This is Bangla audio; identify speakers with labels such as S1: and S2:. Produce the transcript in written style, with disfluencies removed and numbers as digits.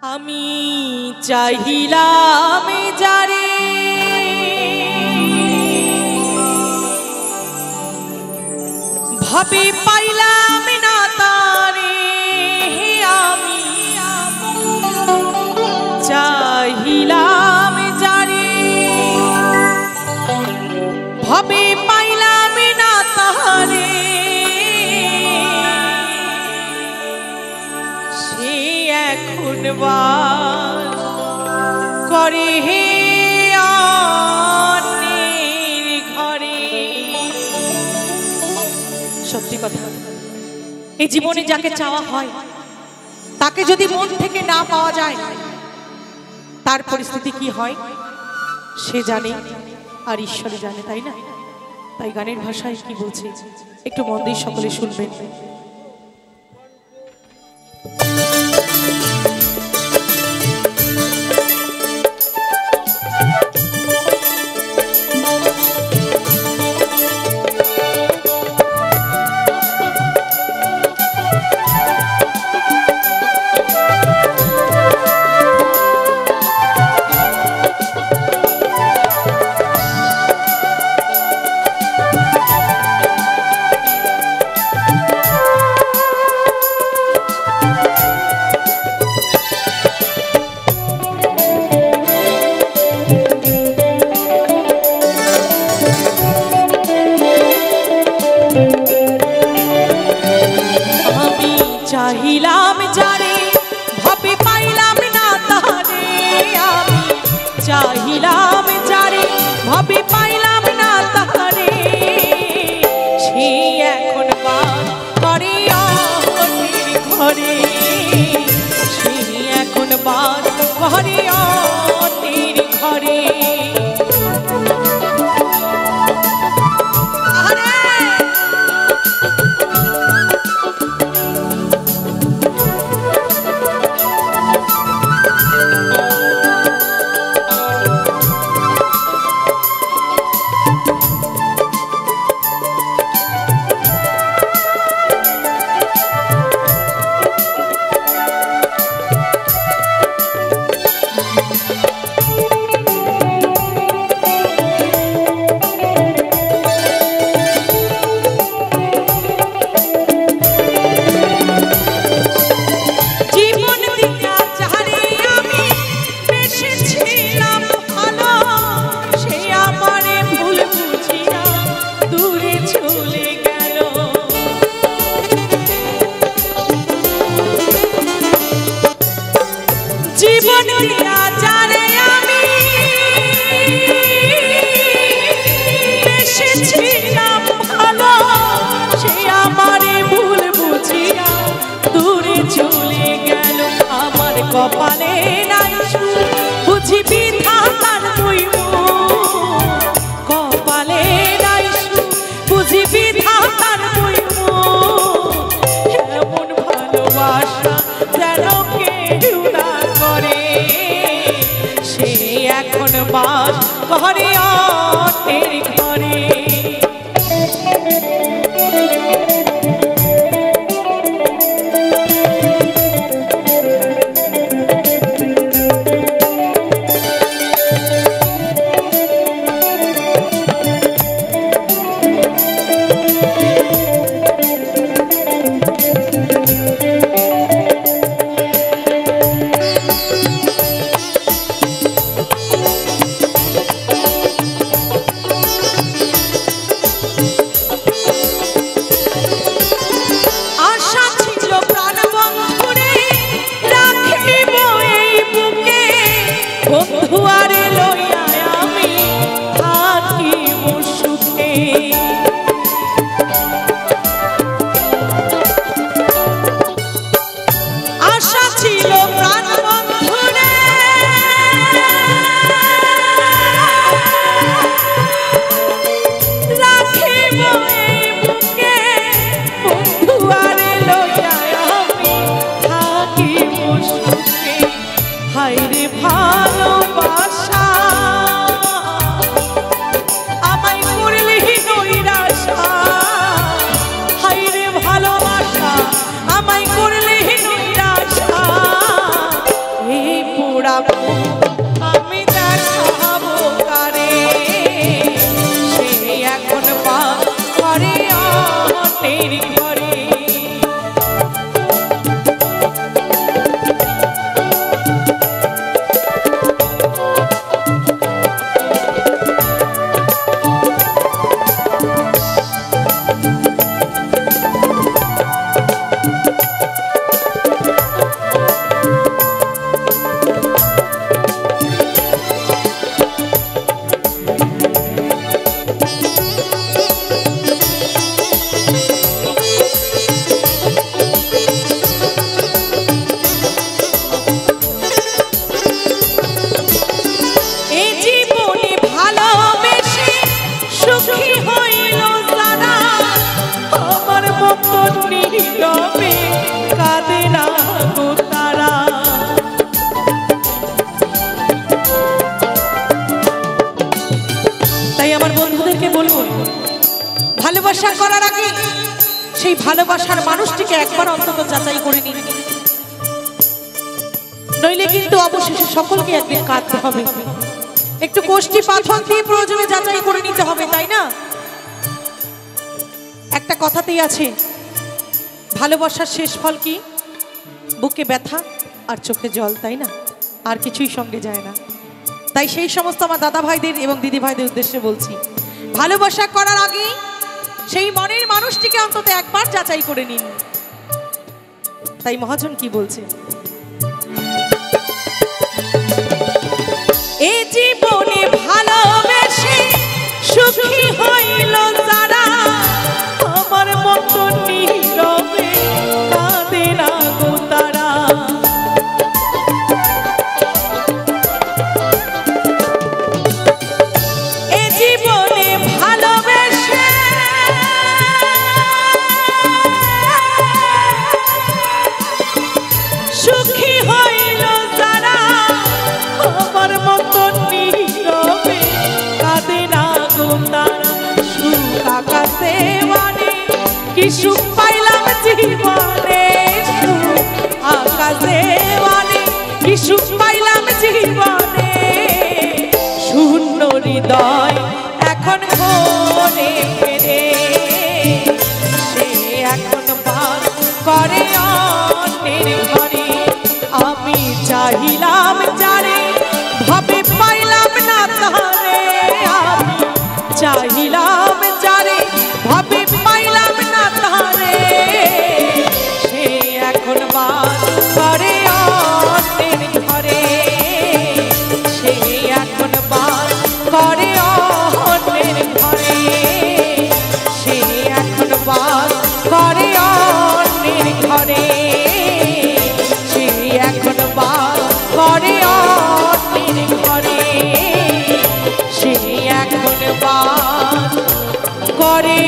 S1: আমি চাহিলাম যারে ভাবে পাইলাম না তারে আমি চাহিলাম যারে ভাবে পাইলাম না তারে সে এখন বাস করে হে অন্যের ঘরে। সত্যি কথা, এই জীবনে যাকে চাওয়া হয় তাকে যদি মন থেকে না পাওয়া যায় তার পরিস্থিতি কি হয় সে জানে আর ঈশ্বরই জানে, তাই না? তাই গানের ভাষায় কি বলছে একটু মন দিয়ে সকলে শুনবেন। চাহিলাম যারে ভাবে পাইলাম না তারে আমি চাহিলাম যারে ভাবে পাইলাম না তারে সে এখন বাস করে অন্যের ঘরে সে এখন বাস করে অন্যের ঘরে। জীবন দিয়া যারে আমি বেসেছিলাম ভালো সে আমারে ভুল বুঝিয়া দূরে চলে গেল। আমার কপালে নাই সুখ বুঝি বিধাতার দৈব কপালে নাই সুখ বুঝি বিধাতার দৈব এমন ভালোবাসা যেন কেউ না করে সে এখন বাস করে অন্যের ঘরে। পোড়াবো আমি দেখাবো কারে, সে এখন বাস করে অন্যের ঘরে। ভালোবাসা করার আগে সেই ভালোবাসার মানুষটিকে একবার অন্তত যাচাই করে নিন, নইলে কিন্তু অবশেষে সকলকে একদিন কাঁদতে হবে। একটু কোষ্ঠী পাথর দিয়ে প্রয়োজনে যাচাই করে নিতে হবে, তাই না? একটা কথাতেই আছে, ভালোবাসার শেষ ফল কি? বুকে ব্যথা আর চোখে জল, তাই না? আর কিছুই সঙ্গে যায় না। তাই সেই সমস্ত আমার দাদা ভাইদের এবং দিদি ভাইদের উদ্দেশ্যে বলছি, ভালোবাসা করার আগে সেই মনের মানুষটিকে অন্তত একবার যাচাই করে নিন। তাই মহাজন কি বলছে, এ জীবনে ভালোবেসে সুখী হইল যারা, আমার মতো নীরবে কাঁদে না গো তারা। এ জীবনে ভালোবেসে সুখী হইল যারা, আমার মতো নীরবে কাঁদে না গো তারা। সুখ আকাশে মানে কি সুখ পাইলাম জীবনে, সুখ আকাশে মানে কি সুখ পাইলাম জীবনে। শূন্য হৃদয় এখন মনে রে, সে এখন বাস করে অন্যের ঘরে। আমি চাহিলাম যারে ভাবে পাইলাম না তারে, আমি চাহিলাম যারে ভাবে পাইলাম না তারে, সে এখন বাস করে অন্যের ঘরে, সে এখন বাস করে অন্যের ঘরে, সে এখন বাস করে অন্যের ঘরে, সে এখন বাস করে অন্যের ঘরে, সে এখন বাস করে।